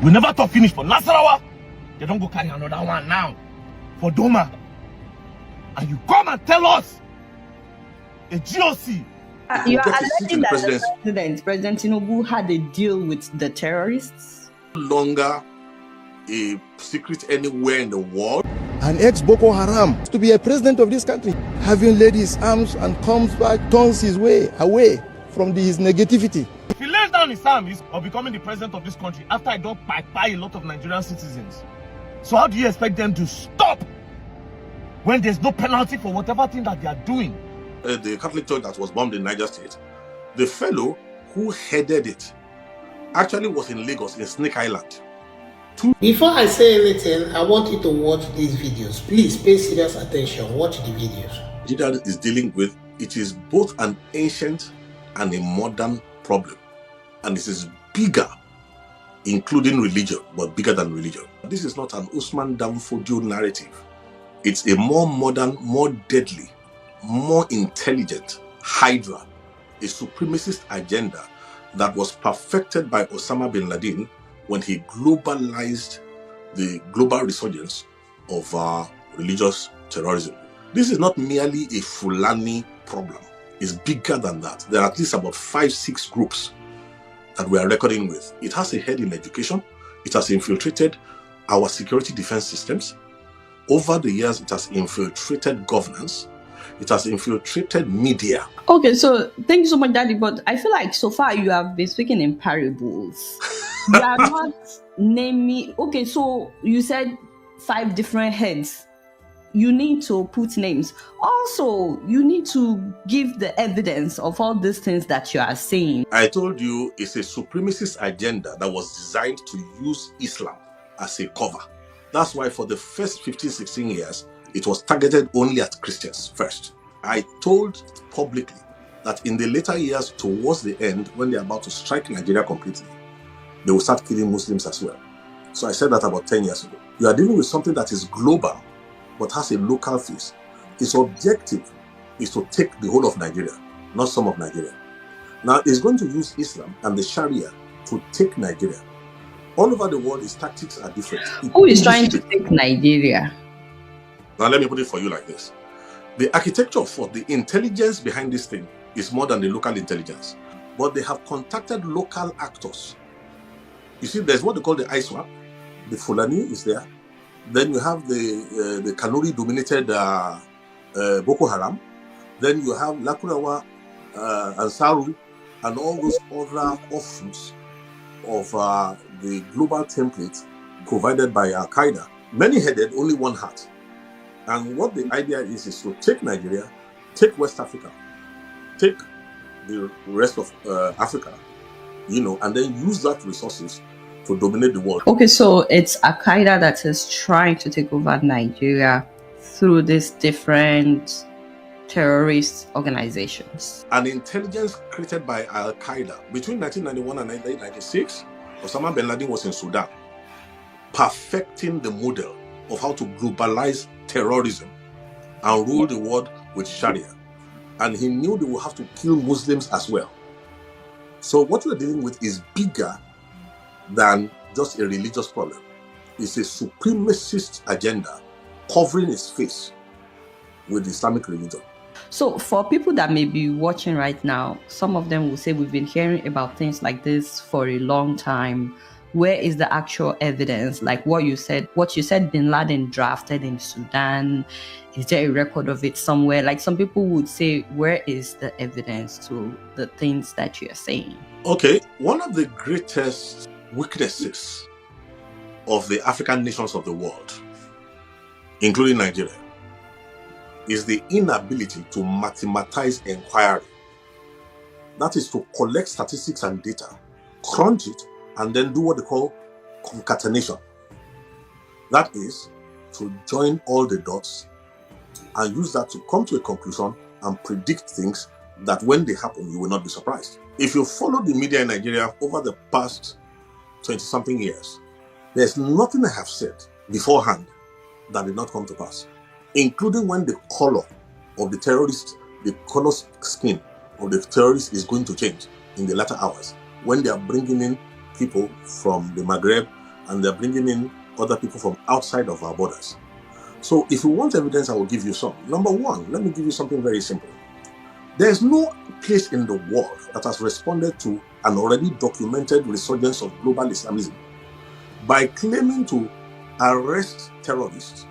We never talk finish for Nasarawa. They don't go carry another one now for Doma. And you come and tell us a GOC. You are alleging that President Tinubu had a deal with the terrorists? No longer a secret anywhere in the world. An ex-Boko Haram to be a president of this country, having laid his arms and comes back, turns his way away from his negativity. If he lays down his arms of becoming the president of this country after I don't buy a lot of Nigerian citizens, so how do you expect them to stop when there's no penalty for whatever thing that they are doing? The Catholic church that was bombed in Niger State, the fellow who headed it actually was in Lagos, in Snake Island. Before I say anything, I want you to watch these videos. Please pay serious attention. Watch the videos. Nigeria is dealing with, it is both an ancient and a modern problem. And this is bigger, including religion, but bigger than religion. This is not an Usman Danfodio narrative. It's a more modern, more deadly, more intelligent Hydra, a supremacist agenda that was perfected by Osama bin Laden when he globalized the global resurgence of religious terrorism. This is not merely a Fulani problem. It's bigger than that. There are at least about 5-6 groups that we are reckoning with. It has a head in education. It has infiltrated our security defense systems. Over the years, it has infiltrated governance. It has infiltrated media. Okay, so thank you so much, Daddy. But I feel like so far you have been speaking in parables. You are not naming. Okay, so you said 5 different heads. You need to put names. Also, you need to give the evidence of all these things that you are saying. I told you it's a supremacist agenda that was designed to use Islam as a cover. That's why for the first 15, 16 years, it was targeted only at Christians first. I told publicly that in the later years, towards the end, when they're about to strike Nigeria completely, they will start killing Muslims as well. So I said that about 10 years ago. You are dealing with something that is global, but has a local face. Its objective is to take the whole of Nigeria, not some of Nigeria. Now, it's going to use Islam and the Sharia to take Nigeria. All over the world, its tactics are different. Who is trying to take Nigeria? Now, let me put it for you like this. The architecture for the intelligence behind this thing is more than the local intelligence. But they have contacted local actors. You see, there's what they call the ISWAP. The Fulani is there. Then you have the Kanuri-dominated Boko Haram. Then you have Lakurawa, Ansaru, and all those other offshoots of the global template provided by Al-Qaeda. Many headed, only one heart. And what the idea is to take Nigeria, take West Africa, take the rest of Africa, and then use that resources to dominate the world. Okay, so it's Al-Qaeda that is trying to take over Nigeria through these different terrorist organizations. An intelligence created by Al-Qaeda between 1991 and 1996, Osama bin Laden was in Sudan, perfecting the model of how to globalize terrorism and rule the world with Sharia. And he knew they would have to kill Muslims as well. So what we're dealing with is bigger than just a religious problem. It's a supremacist agenda covering its face with Islamic religion. So for people that may be watching right now, some of them will say we've been hearing about things like this for a long time. Where is the actual evidence? Like what you said bin Laden drafted in Sudan. Is there a record of it somewhere? Like some people would say, where is the evidence to the things that you're saying? Okay, one of the greatest weaknesses of the African nations of the world, including Nigeria, is the inability to mathematize inquiry. That is to collect statistics and data, crunch it, and then do what they call concatenation. That is to join all the dots and use that to come to a conclusion and predict things that when they happen, you will not be surprised. If you follow the media in Nigeria over the past 20-something years, there's nothing I have said beforehand that did not come to pass, including when the color of the terrorist, the color skin of the terrorist is going to change in the latter hours, when they are bringing in people from the Maghreb and they're bringing in other people from outside of our borders. So if you want evidence, I will give you some. Number one, let me give you something very simple. There's no place in the world that has responded to an already documented resurgence of global Islamism by claiming to arrest terrorists,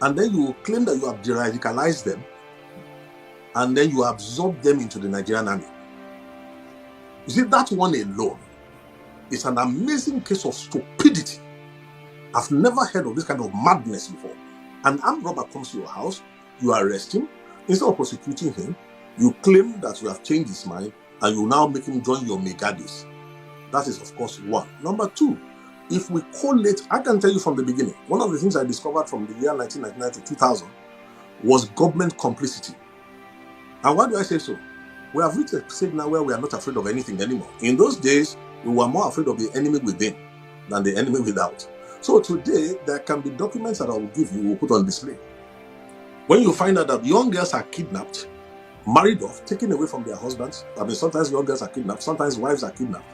and then you claim that you have de-radicalized them, and then you absorb them into the Nigerian army. You see, that one alone is an amazing case of stupidity. I've never heard of this kind of madness before. An armed robber comes to your house, you arrest him, instead of prosecuting him, you claim that you have changed his mind, and you now make him join your megadis. That is, of course, one. Number two, if we collate, I can tell you from the beginning, one of the things I discovered from the year 1999 to 2000 was government complicity. And why do I say so? We have reached a stage now where we are not afraid of anything anymore. In those days, we were more afraid of the enemy within than the enemy without. So today, there can be documents that I will give you, we'll put on display. When you find out that young girls are kidnapped, married off, taken away from their husbands, I mean, sometimes young girls are kidnapped, sometimes wives are kidnapped,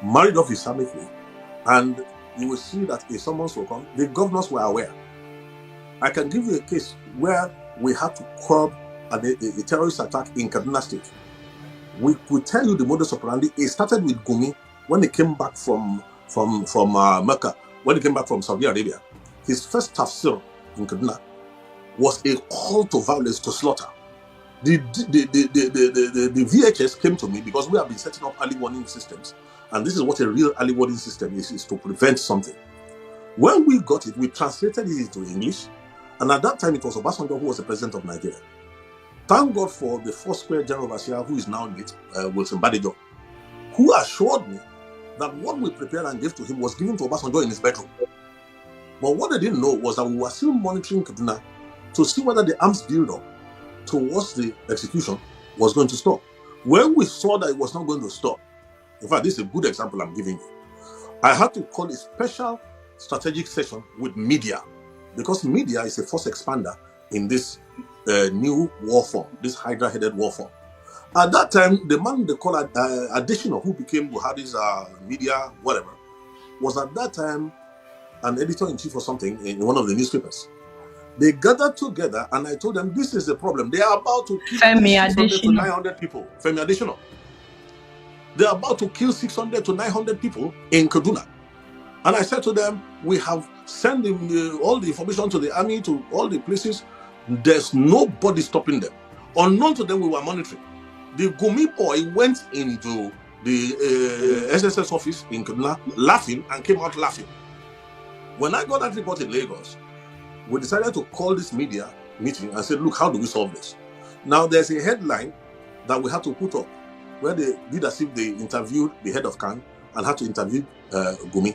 married off Islamically, and you will see that a summons will come. The governors were aware. I can give you a case where we had to curb a terrorist attack in Kaduna State. We could tell you the modus operandi. It started with Gumi when he came back from Mecca, when he came back from Saudi Arabia. His first tafsir in Kaduna was a call to violence, to slaughter. The VHS came to me because we have been setting up early warning systems, and this is what a real early warning system is to prevent something. When we got it, we translated it into English, and at that time it was Obasanjo who was the president of Nigeria. Thank God for the Foursquare General Overseer, who is now late, Wilson Badijo, who assured me that what we prepared and gave to him was given to Obasanjo in his bedroom. But what they didn't know was that we were still monitoring Kaduna to see whether the arms build-up towards the execution was going to stop. When we saw that it was not going to stop, in fact, this is a good example I'm giving you. I had to call a special strategic session with media, because media is a force expander in this new war form, this Hydra-headed war form. At that time, the man they call Additional, who became Buhari's media, whatever, was at that time an editor-in-chief or something in one of the newspapers. They gathered together, and I told them, this is the problem. They are about to kill 600 to 900 people. Femi Additional. They are about to kill 600 to 900 people in Kaduna. And I said to them, we have sent all the information to the army, to all the places. There's nobody stopping them. Unknown to them, we were monitoring. The Gumi boy went into the SSS office in Kaduna laughing and came out laughing. When I got that report in Lagos, we decided to call this media meeting and said, look, how do we solve this? Now, there's a headline that we had to put up where they did as if they interviewed the head of CAN and had to interview Gumi.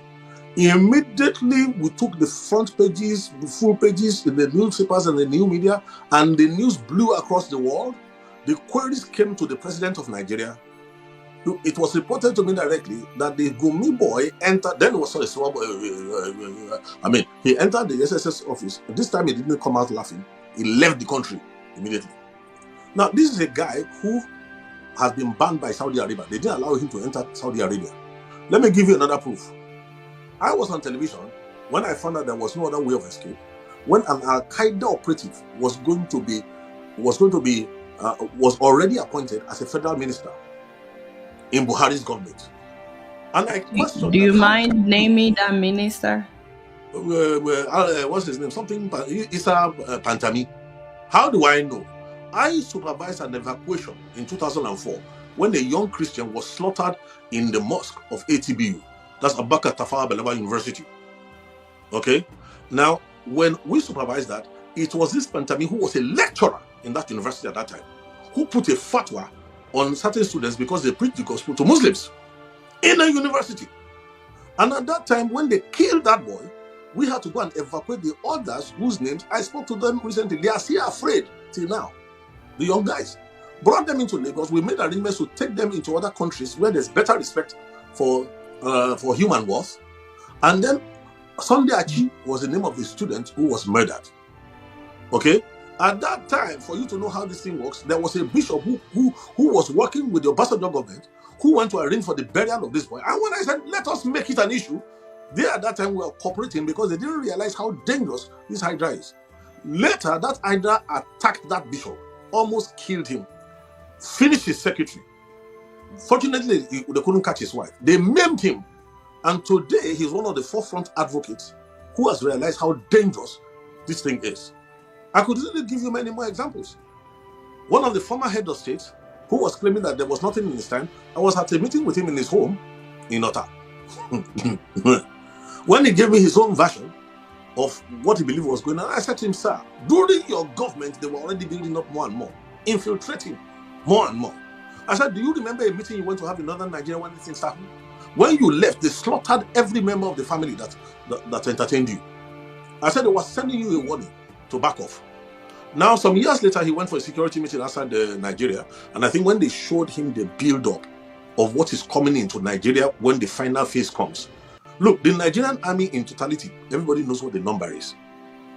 Immediately, we took the front pages, the full pages in the newspapers and the new media, and the news blew across the world. The queries came to the president of Nigeria. It was reported to me directly that the Gumi boy entered, then it was a small boy, he entered the SSS office. This time he didn't come out laughing. He left the country immediately. Now, this is a guy who has been banned by Saudi Arabia. They didn't allow him to enter Saudi Arabia. Let me give you another proof. I was on television when I found out there was no other way of escape. When an Al-Qaeda operative was already appointed as a federal minister in Buhari's government. And I questioned. Do you mind naming that minister? What's his name? Something Issa Pantami. How do I know? I supervised an evacuation in 2004 when a young Christian was slaughtered in the mosque of ATBU. That's Abubakar Tafawa Balewa University. Okay? Now, when we supervised that, it was this Pantami, who was a lecturer in that university at that time, who put a fatwa on certain students because they preached the gospel to Muslims in a university. And at that time, when they killed that boy, we had to go and evacuate the others whose names I spoke to them recently. They are still afraid till now. The young guys brought them into Lagos. We made arrangements to take them into other countries where there's better respect for human worth. And then Sunday Achi was the name of the student who was murdered. Okay? At that time, for you to know how this thing works, there was a bishop who was working with the Obasanjo government, who went to arrange for the burial of this boy. And when I said, let us make it an issue, They at that time were cooperating because they didn't realize how dangerous this Hydra is. Later, that Hydra attacked that bishop, almost killed him, finished his secretary. Fortunately, they couldn't catch his wife. They maimed him. And today, he's one of the forefront advocates who has realized how dangerous this thing is. I could really give you many more examples. One of the former head of state, who was claiming that there was nothing in his time, I was at a meeting with him in his home in Ota. When he gave me his own version of what he believed was going on, I said to him, sir, during your government, they were already building up more and more, infiltrating more and more. I said, do you remember a meeting you went to have in northern Nigeria when these things happened? When you left, they slaughtered every member of the family that entertained you. I said they were sending you a warning to back off. Now, some years later, he went for a security meeting outside Nigeria, and I think when they showed him the build-up of what is coming into Nigeria when the final phase comes. Look, the Nigerian army in totality, everybody knows what the number is.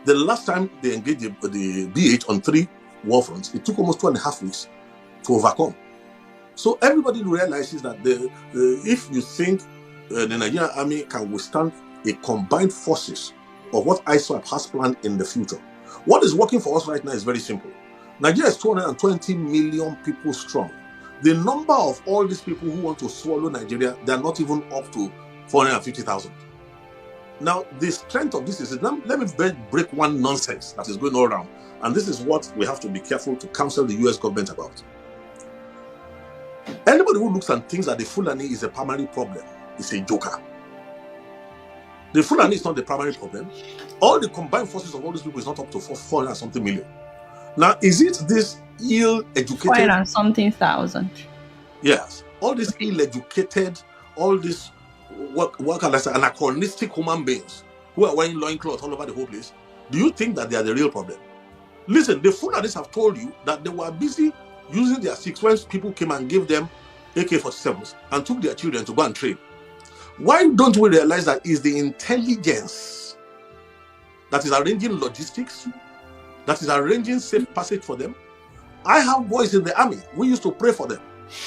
The last time they engaged the BH on 3 war fronts, it took almost 2.5 weeks to overcome. So everybody realizes that if you think the Nigerian army can withstand a combined forces of what ISWAP has planned in the future, what is working for us right now is very simple. Nigeria is 220 million people strong. The number of all these people who want to swallow Nigeria, they are not even up to 450,000. Now, the strength of this is, let me break one nonsense that is going all around. And this is what we have to be careful to counsel the US government about. Anybody who looks and thinks that the Fulani is a primary problem is a joker. The Fulani is not the primary problem. All the combined forces of all these people is not up to 400 and something million. Now, is it this ill-educated... 400 and something thousand. Yes. All these ill-educated, all these, what can I say, anachronistic human beings who are wearing loincloths all over the whole place, do you think that they are the real problem? Listen, the Fulanis have told you that they were busy using their six when people came and gave them AK-47s and took their children to go and train. Why don't we realize that it's the intelligence that is arranging logistics, that is arranging safe passage for them? I have boys in the army. We used to pray for them.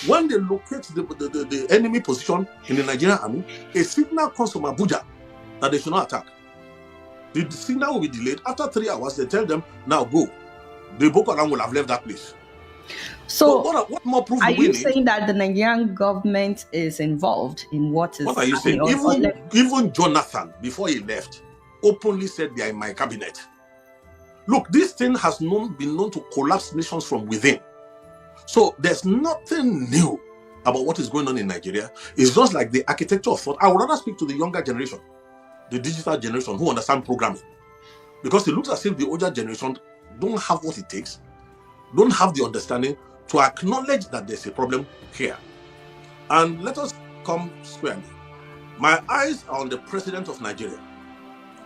When they locate the enemy position in the Nigerian army, a signal comes from Abuja that they should not attack. The signal will be delayed. After 3 hours, they tell them, now go. The Boko Haram will have left that place. So what more proof are do we you need? saying that the Nigerian government is involved in what is What are you saying? Even Jonathan, before he left, openly said they are in my cabinet. Look, this thing has been known to collapse nations from within. So there's nothing new about what is going on in Nigeria. It's just like the architecture of thought. I would rather speak to the younger generation, the digital generation who understand programming. Because it looks as if the older generation don't have what it takes, don't have the understanding to acknowledge that there's a problem here. And let us come squarely. My eyes are on the president of Nigeria.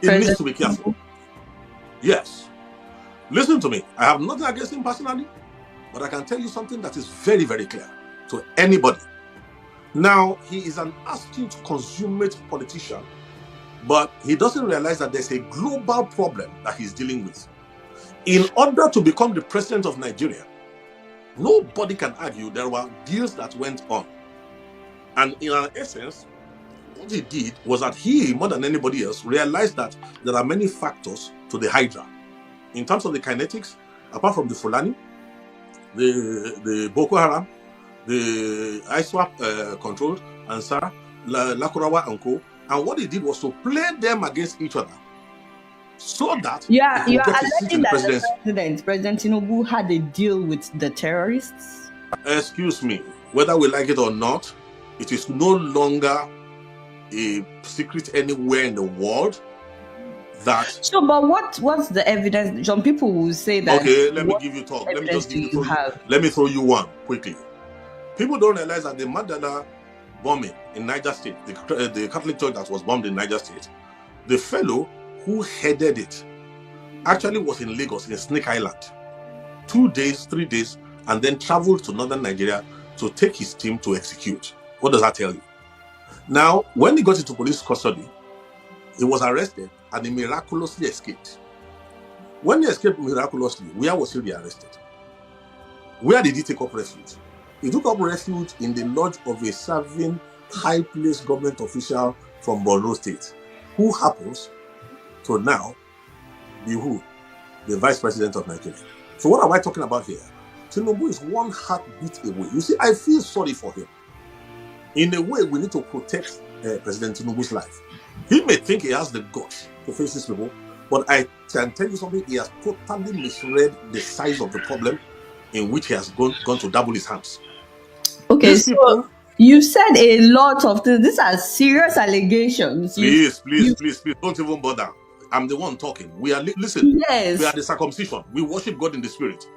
He needs to be careful. Yes. Listen to me. I have nothing against him personally, but I can tell you something that is very, very clear to anybody. Now, he is an astute, consummate politician, but he doesn't realize that there's a global problem that he's dealing with. In order to become the president of Nigeria, nobody can argue there were deals that went on. And in an essence, what he did was that he, more than anybody else, realized that there are many factors to the Hydra. In terms of the kinetics, apart from the Fulani, the Boko Haram, the ISWAP controlled, Ansar, Lakurawa and Co. And what he did was to play them against each other. So that you are alleging that President Tinubu had a deal with the terrorists? Excuse me, whether we like it or not, it is no longer a secret anywhere in the world that... So, but what's the evidence? Some people will say that... Okay, let me give you talk. Let me just give you let me throw you one quickly. People don't realize that the Mandela bombing in Niger State, the Catholic church that was bombed in Niger State, the fellow who headed it actually was in Lagos, in Snake Island, 2 days, 3 days, and then traveled to northern Nigeria to take his team to execute. What does that tell you? Now, when he got into police custody, he was arrested and he miraculously escaped. When he escaped miraculously, where was he rearrested? Where did he take up refuge? He took up refuge in the lodge of a serving high-placed government official from Borno State. who happens to now be who? The vice president of Nigeria. So what am I talking about here? Tinubu is one heartbeat away. You see, I feel sorry for him. In a way, we need to protect President Tinubu's life. He may think he has the guts to face these people, but I can tell you something, he has totally misread the size of the problem in which he has gone to double his hands. Okay, These so people, you said a lot of things. These are serious allegations. please, don't even bother. I'm the one talking. We are, listen, Yes. we are the circumcision. We worship God in the spirit.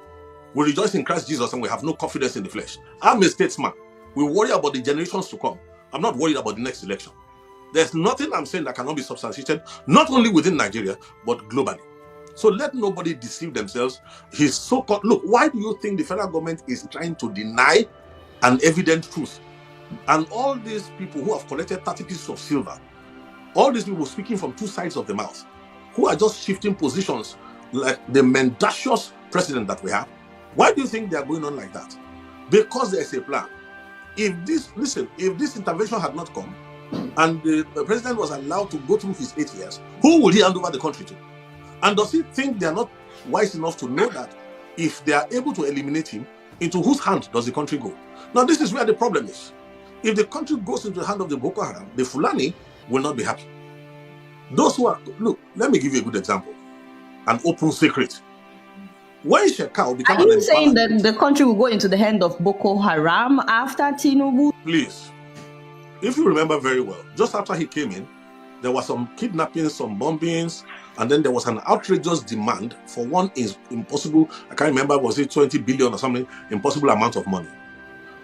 We rejoice in Christ Jesus and we have no confidence in the flesh. I'm a statesman. We worry about the generations to come. I'm not worried about the next election. There's nothing I'm saying that cannot be substantiated, not only within Nigeria, but globally. So let nobody deceive themselves. His so-called, look, why do you think the federal government is trying to deny an evident truth? And all these people who have collected 30 pieces of silver, all these people speaking from two sides of the mouth, who are just shifting positions like the mendacious president that we have, why do you think they are going on like that? Because there's a plan. If this intervention had not come, and the president was allowed to go through his 8 years, who would he hand over the country to? And does he think they are not wise enough to know that if they are able to eliminate him, into whose hand does the country go? Now, this is where the problem is. If the country goes into the hand of the Boko Haram, the Fulani will not be happy. Those who are, look, let me give you a good example. An open secret. When Shekau became Are you saying that the country will go into the hand of Boko Haram after Tinubu? Please. If you remember very well, just after he came in, there was some kidnappings, some bombings, and then there was an outrageous demand for one impossible, I can't remember, was it 20 billion or something, impossible amount of money.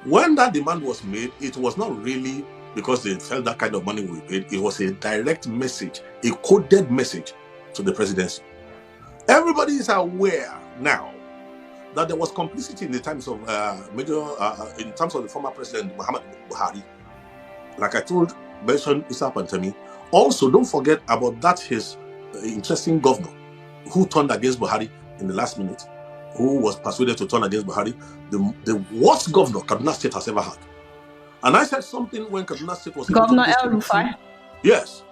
When that demand was made, it was not really because they felt that kind of money will be paid. It was a direct message, a coded message to the presidency. Everybody is aware now that there was complicity in the times of in terms of the former president Muhammad Buhari. Like I mentioned Issa Pantami. Also, don't forget about that his interesting governor who turned against Buhari in the last minute, who was persuaded to turn against Buhari, the worst governor Kaduna State has ever had. And I said something when Kaduna State was Governor El Rufai. Yes.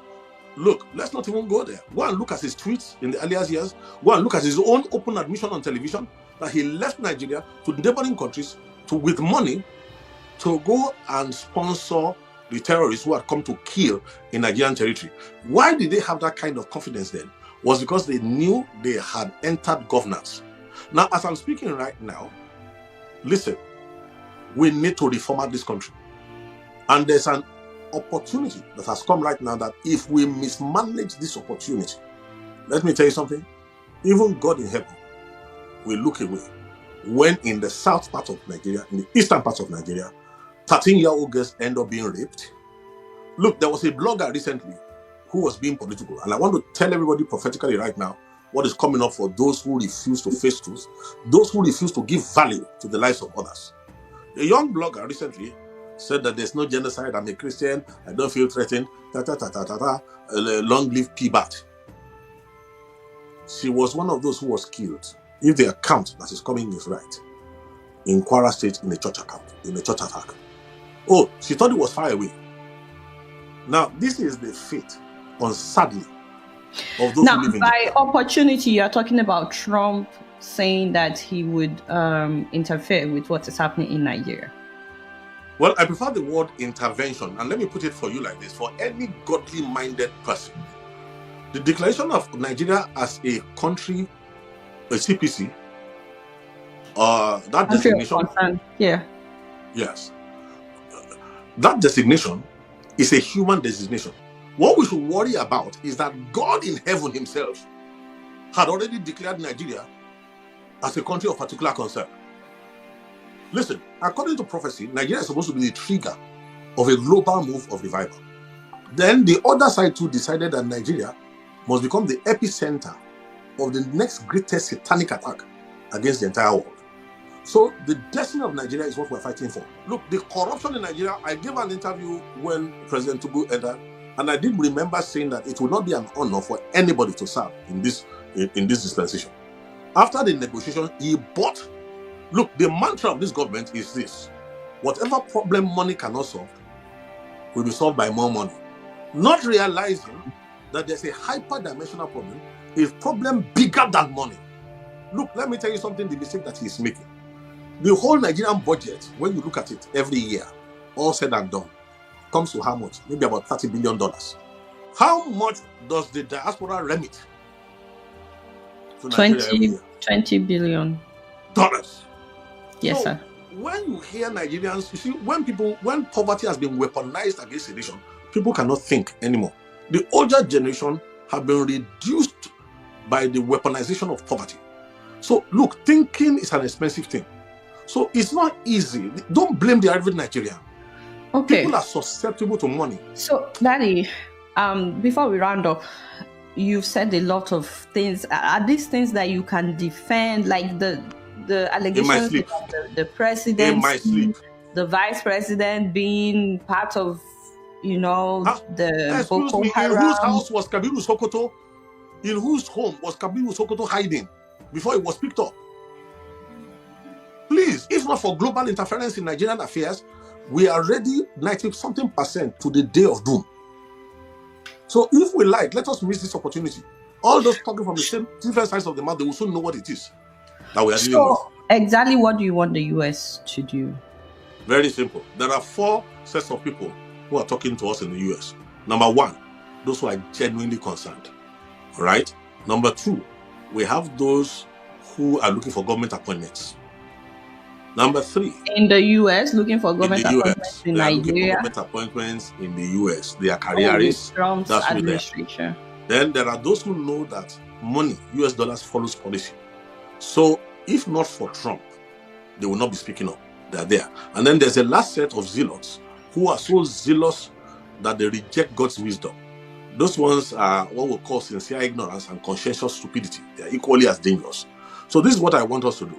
Look, let's not even go there. Go and look at his tweets in the earlier years. Go and look at his own open admission on television that he left Nigeria to neighboring countries with money to go and sponsor the terrorists who had come to kill in Nigerian territory. Why did they have that kind of confidence then? Was because they knew they had entered governance. Now, as I'm speaking right now, listen, we need to reformat this country. And there's an opportunity that has come right now that if we mismanage this opportunity, let me tell you something, even God in heaven will look away when in the south part of Nigeria, in the eastern part of Nigeria, 13-year-old girls end up being raped. Look, there was a blogger recently who was being political, and I want to tell everybody prophetically right now what is coming up for those who refuse to face truth, those who refuse to give value to the lives of others. A young blogger recently said that there's no genocide, I'm a Christian, I don't feel threatened, long live P-Bat. She was one of those who was killed, if the account that is coming is right, in Kwara State in a church attack. Oh, she thought it was far away. Now, this is the fate, sadly, of those who live in by opportunity, you are talking about Trump saying that he would interfere with what is happening in Nigeria. Well, I prefer the word intervention, and let me put it for you like this. For any godly-minded person, the declaration of Nigeria as a country, a CPC, that designation, yes, that designation is a human designation. What we should worry about is that God in heaven himself had already declared Nigeria as a country of particular concern. Listen, according to prophecy, Nigeria is supposed to be the trigger of a global move of revival. Then the other side too decided that Nigeria must become the epicenter of the next greatest satanic attack against the entire world. So the destiny of Nigeria is what we're fighting for. Look, the corruption in Nigeria, I gave an interview when President Tinubu entered, and I did remember saying that it would not be an honor for anybody to serve in this dispensation. After the negotiation, he bought. Look, the mantra of this government is this: whatever problem money cannot solve will be solved by more money. Not realizing that there's a hyper-dimensional problem, a problem bigger than money. Look, let me tell you something, the mistake that he's making. The whole Nigerian budget, when you look at it every year, all said and done, comes to how much? Maybe about $30 billion. How much does the diaspora remit to Nigeria every year? $20 billion. So, Yes, sir. when you hear Nigerians, you see, when poverty has been weaponized against a nation, people cannot think anymore. The older generation have been reduced by the weaponization of poverty. So look, thinking is an expensive thing. So it's not easy. Don't blame the average Nigerian. Okay. People are susceptible to money. So, Daddy, before we round up, you've said a lot of things. Are these things that you can defend, like the allegations of the president, in my sleep, the vice president being part of, the Boko Haram? In whose house was Kabiru Sokoto? In whose home was Kabiru Sokoto hiding before it was picked up? Please, if not for global interference in Nigerian affairs, we are ready 90-something% to the day of doom. So if we like, let us miss this opportunity. All those talking from the same different sides of the mouth, they will soon know what it is that we are dealing with. Exactly what do you want the US to do? Very simple. There are 4 sets of people who are talking to us in the US. Number 1, those who are genuinely concerned. All right. Number 2, we have those who are looking for government appointments. Number 3, in the US, looking for government appointments in Nigeria. Looking for government appointments in the US. They are careerists. Trump's administration. Then there are those who know that money, US dollars, follows policy. So if not for Trump, they will not be speaking up. They are there. And then there's a last set of zealots who are so zealous that they reject God's wisdom. Those ones are what we call sincere ignorance and conscientious stupidity. They are equally as dangerous. So this is what I want us to do.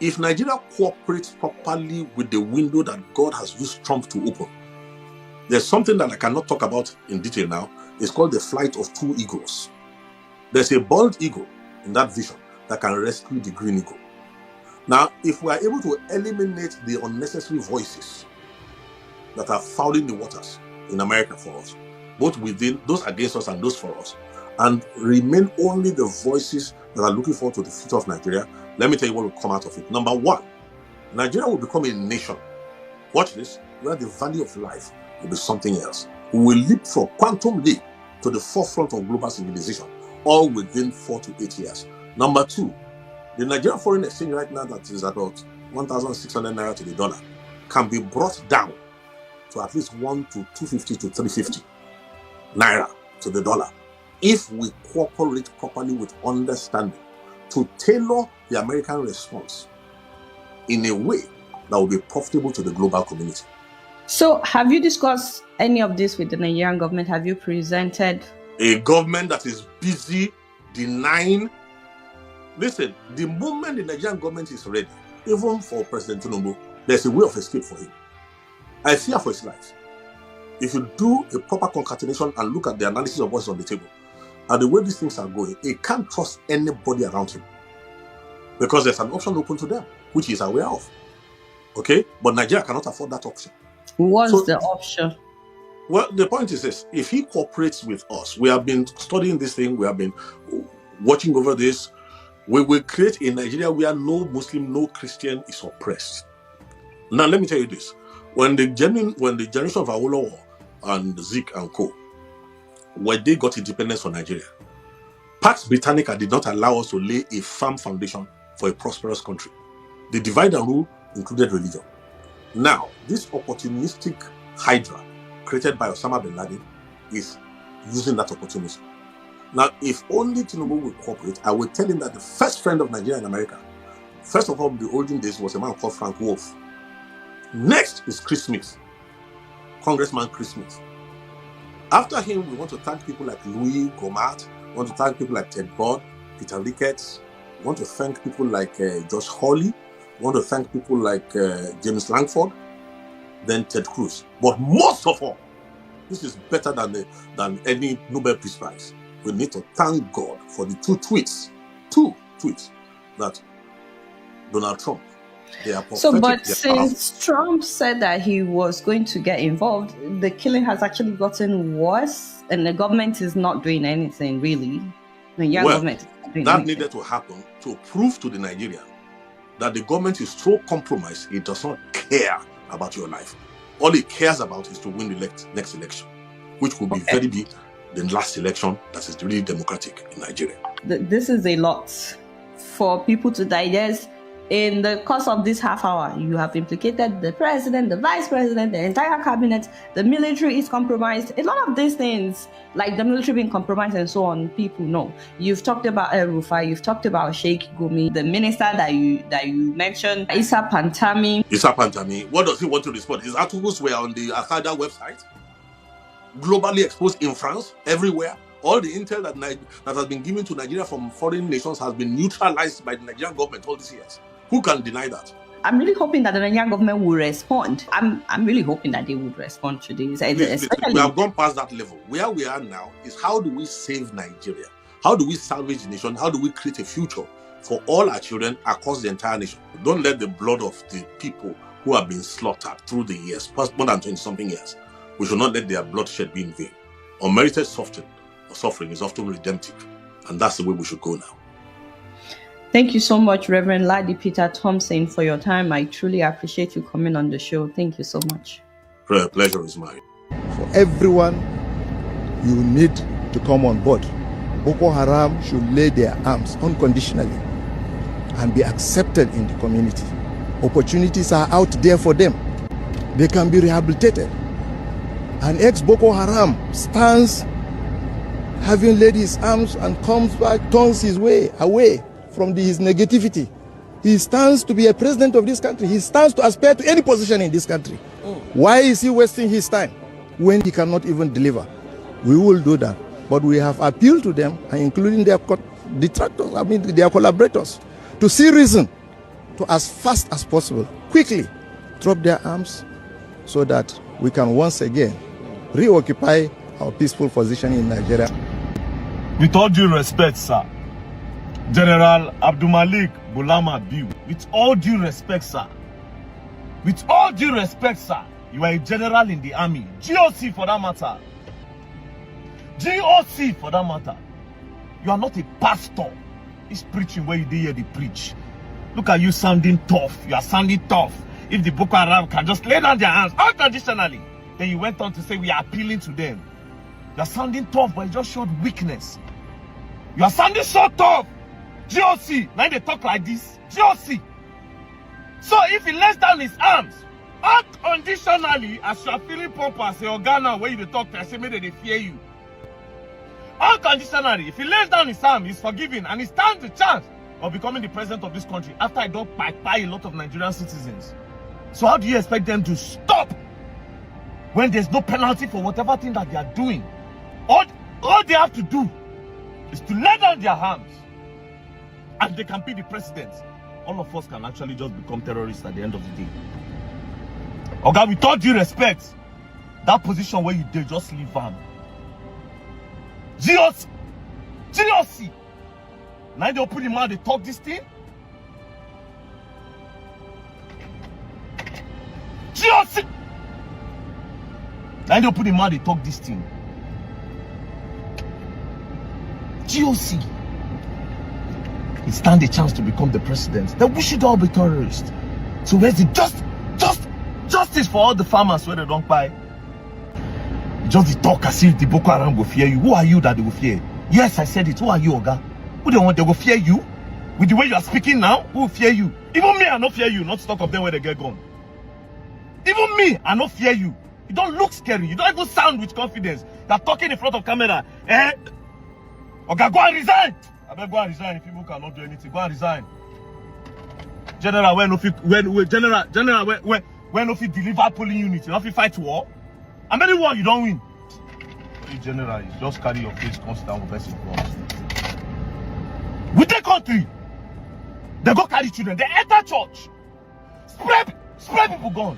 If Nigeria cooperates properly with the window that God has used Trump to open, there's something that I cannot talk about in detail now. It's called the flight of 2 eagles. There's a bald eagle in that vision that can rescue the green eagle. Now, if we are able to eliminate the unnecessary voices that are fouling the waters in America for us, both within those against us and those for us, and remain only the voices that are looking forward to the future of Nigeria, let me tell you what will come out of it. Number 1, Nigeria will become a nation, watch this, where the value of life will be something else. We will leap from quantum leap to the forefront of global civilization, all within 4 to 8 years. Number 2, the Nigerian foreign exchange right now that is about 1,600 naira to the dollar can be brought down to at least 1 to 250 to 350 naira to the dollar if we cooperate properly with understanding to tailor the American response in a way that will be profitable to the global community. So have you discussed any of this with the Nigerian government? Have you presented a government that is busy denying? Listen, the moment the Nigerian government is ready, even for President Tinubu, there's a way of escape for him. I fear for his life. If you do a proper concatenation and look at the analysis of what's on the table, and the way these things are going, he can't trust anybody around him. Because there's an option open to them, which he's aware of. Okay? But Nigeria cannot afford that option. What's the option? Well, the point is this. If he cooperates with us, we have been studying this thing, we have been watching over this, we will create a Nigeria where no Muslim, no Christian is oppressed. Now, let me tell you this. When the generation of Awolowo and Zik and Co., when they got independence from Nigeria, Pax Britannica did not allow us to lay a firm foundation for a prosperous country. The divide and rule included religion. Now, this opportunistic hydra created by Osama bin Laden is using that opportunity. Now, if only Tinubu will cooperate, I will tell him that the first friend of Nigeria in America, first of all, in the olden days, was a man called Frank Wolf. Next is Chris Smith, Congressman Chris Smith. After him, we want to thank people like Louis Gohmert, we want to thank people like Ted Budd, Peter Ricketts, we want to thank people like Josh Hawley, we want to thank people like James Langford, then Ted Cruz. But most of all, this is better than any Nobel Peace Prize. We need to thank God for the two tweets that Donald Trump They are So, prophetic. but They are powerful. since Trump said that he was going to get involved, the killing has actually gotten worse, and the government is not doing anything really. The young Well, government is not doing that anything. needed to happen to prove to the Nigerian that the government is so compromised, it does not care about your life. All it cares about is to win the next election, which will be very big, the last election that is really democratic in Nigeria. This is a lot for people to digest. In the course of this half hour, you have implicated the president, the vice president, the entire cabinet, the military is compromised. A lot of these things, like the military being compromised and so on, people know. You've talked about El Rufai, you've talked about Sheikh Gumi, the minister that you mentioned, Issa Pantami. Issa Pantami, what does he want to respond? His articles were on the Al-Qaeda website, globally exposed in France, everywhere. All the intel that has been given to Nigeria from foreign nations has been neutralized by the Nigerian government all these years. Who can deny that? I'm really hoping that the Nigerian government will respond. I'm really hoping that they would respond to this. Please, we have gone past that level. Where we are now is how do we save Nigeria? How do we salvage the nation? How do we create a future for all our children across the entire nation? Don't let the blood of the people who have been slaughtered through the years, past more than 20-something years, we should not let their bloodshed be in vain. Unmerited suffering is often redemptive, and that's the way we should go now. Thank you so much, Reverend Ladi Peter Thompson, for your time. I truly appreciate you coming on the show. Thank you so much. Pleasure is mine. For everyone, you need to come on board. Boko Haram should lay their arms unconditionally and be accepted in the community. Opportunities are out there for them. They can be rehabilitated. An ex-Boko Haram stands having laid his arms and comes back, turns his way away from his negativity. He stands to be a president of this country. He stands to aspire to any position in this country. Why is he wasting his time when he cannot even deliver? We will do that. But we have appealed to them, including their detractors, their collaborators, to see reason to, as fast as possible, quickly drop their arms so that we can once again reoccupy our peaceful position in Nigeria. With all due respect, sir, General Abdulmalik Bulama Biu, with all due respect, sir, with all due respect, sir, you are a general in the army, GOC for that matter. GOC for that matter. You are not a pastor. He's preaching where you did hear the preach. Look at you sounding tough. You are sounding tough. If the Boko Haram can just lay down their hands unconditionally, then you went on to say we are appealing to them. You are sounding tough, but it just showed weakness. You are sounding so tough. GOC, now they talk like this. GOC. So if he lays down his arms unconditionally, as you are feeling pompous, say Ghana, where you talk, I say maybe they fear you. Unconditionally, if he lays down his arm, he's forgiven, and he stands a chance of becoming the president of this country after I don't buy a lot of Nigerian citizens. So how do you expect them to stop when there's no penalty for whatever thing that they are doing? All they have to do is to lay down their hands, and they can be the president. All of us can actually just become terrorists at the end of the day. Okay, with all due respect, that position where you did, just leave them. GOC. Now they open the mouth, they talk this thing. GOC. Now they open the mouth, they talk this thing. GOC. He stand a chance to become the president. Then we should all be terrorists. So where's the justice for all the farmers where they don't buy? Just the talk as if the Boko Haram will fear you. Who are you that they will fear? Yes, I said it. Who are you, Oga? Who they want? They will fear you? With the way you are speaking now, who will fear you? Even me, I not fear you. Not to talk of them where they get gone. Even me, I not fear you. You don't look scary. You don't even sound with confidence. You're talking in front of camera. Oga, go and resign. I better go and resign if people cannot do anything. Go and resign. General, when if you deliver polling unit, you don't fight war. How many war you don't win? The general, you just carry your face, come sit down with person front. With the country, they go carry children, they enter church, spray people gone.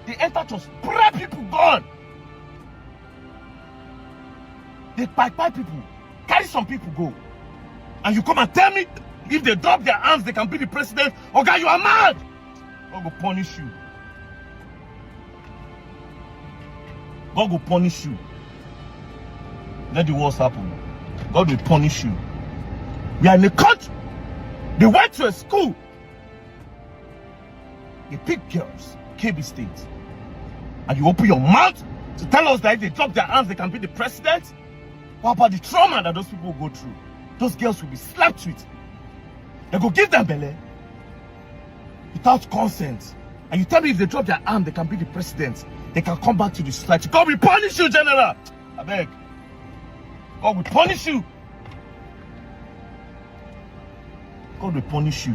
They enter church, spray people gone. They pipe people, carry some people go. And you come and tell me if they drop their arms, they can be the president. Okay, you are mad. God will punish you. God will punish you. Let the worst happen. God will punish you. We are in a country. They went to a school. They picked girls, KB State. And you open your mouth to tell us that if they drop their arms, they can be the president? What about the trauma that those people go through? Those girls will be slept with. They go give them belly without consent. And you tell me if they drop their arm, they can be the president. They can come back to the society. God will punish you, General. I beg. God will punish you. God will punish you.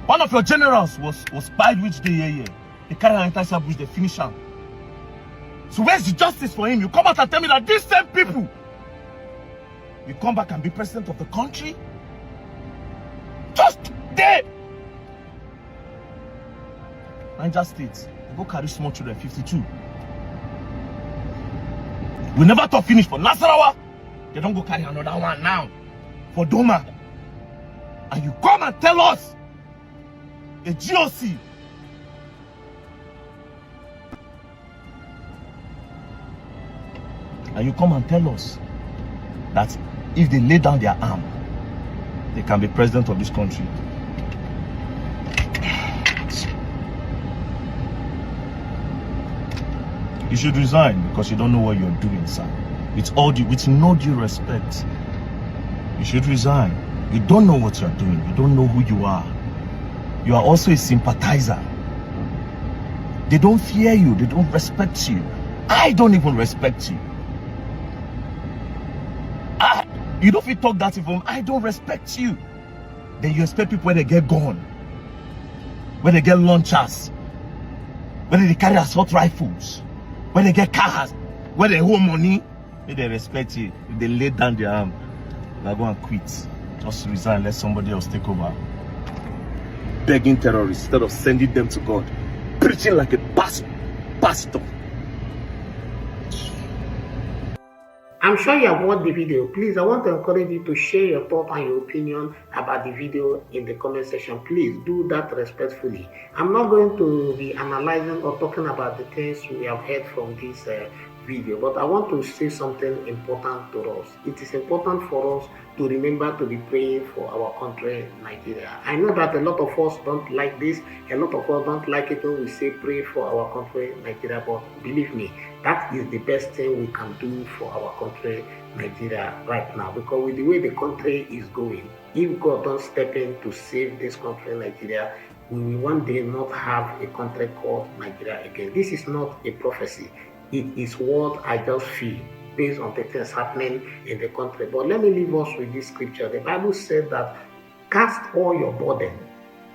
One of your generals was spied which day here. They carry an entire bush, they finish him. So where's the justice for him? You come out and tell me that these same people, you come back and be president of the country? Just dead. Naija State, they go carry small children, 52. We never thought finish for Nasarawa. They don't go carry another one now for Doma. And you come and tell us a GOC and you come and tell us that if they lay down their arm, they can be president of this country. You should resign because you don't know what you're doing, sir. With no due respect, you should resign. You don't know what you're doing. You don't know who you are. You are also a sympathizer. They don't fear you. They don't respect you. I don't even respect you. You don't feel talk that even. I don't respect you. Then you expect people when they get gone, when they get launchers, when they carry assault rifles, when they get cars, when they hold money, when they respect you. If they lay down their arm, they'll go and quit. Just resign, let somebody else take over. Begging terrorists instead of sending them to God. Preaching like a pastor. I'm sure you have watched the video. Please, I want to encourage you to share your thought and your opinion about the video in the comment section. Please do that respectfully. I'm not going to be analyzing or talking about the things we have heard from this video, but I want to say something important to us. It is important for us to remember to be praying for our country, Nigeria. I know that a lot of us don't like this. A lot of us don't like it when we say pray for our country, Nigeria, but believe me, that is the best thing we can do for our country, Nigeria, right now. Because with the way the country is going, if God don't step in to save this country, Nigeria, we will one day not have a country called Nigeria again. This is not a prophecy. It is what I just feel based on the things happening in the country. But let me leave us with this scripture. The Bible said that cast all your burden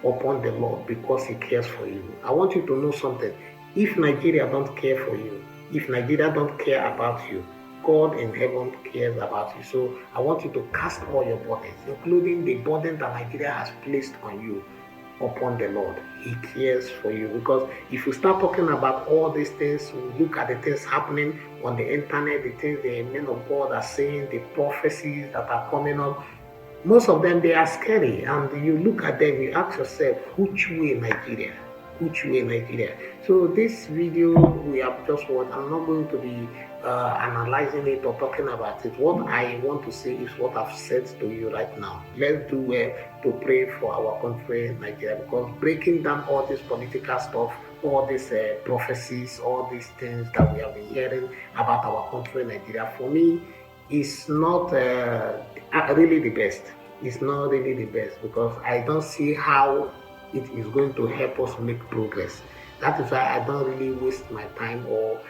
upon the Lord because He cares for you. I want you to know something. If Nigeria don't care for you, if Nigeria don't care about you, God in heaven cares about you. So I want you to cast all your burdens, including the burden that Nigeria has placed on you, upon the Lord. He cares for you. Because if you start talking about all these things, look at the things happening on the internet, the things the men of God are saying, the prophecies that are coming up, most of them, they are scary. And you look at them, you ask yourself, which way Nigeria? Which way Nigeria? So this video we have just watched, I'm not going to be analyzing it or talking about it. What I want to say is what I've said to you right now. Let's do well to pray for our country, Nigeria, because breaking down all this political stuff, all these prophecies, all these things that we have been hearing about our country, Nigeria, for me, is not really the best. It's not really the best because I don't see how it is going to help us make progress. That is why I don't really waste my time or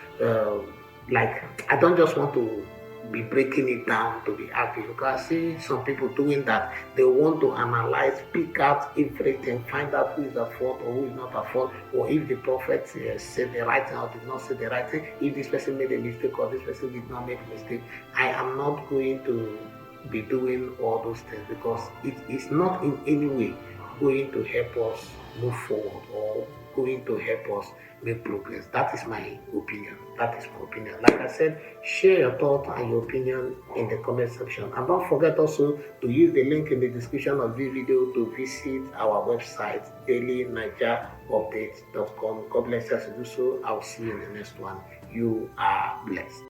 I don't just want to be breaking it down to be happy, because I see some people doing that. They want to analyze, pick out everything, find out who is at fault or who is not at fault, or if the prophet said the right thing or did not say the right thing, if this person made a mistake or this person did not make a mistake. I am not going to be doing all those things because it is not in any way going to help us move forward or going to help us make progress. That is my opinion. That is my opinion. Like I said, share your thoughts and your opinion in the comment section. And don't forget also to use the link in the description of this video to visit our website, dailynigerupdates.com. God bless us to do so. I'll see you in the next one. You are blessed.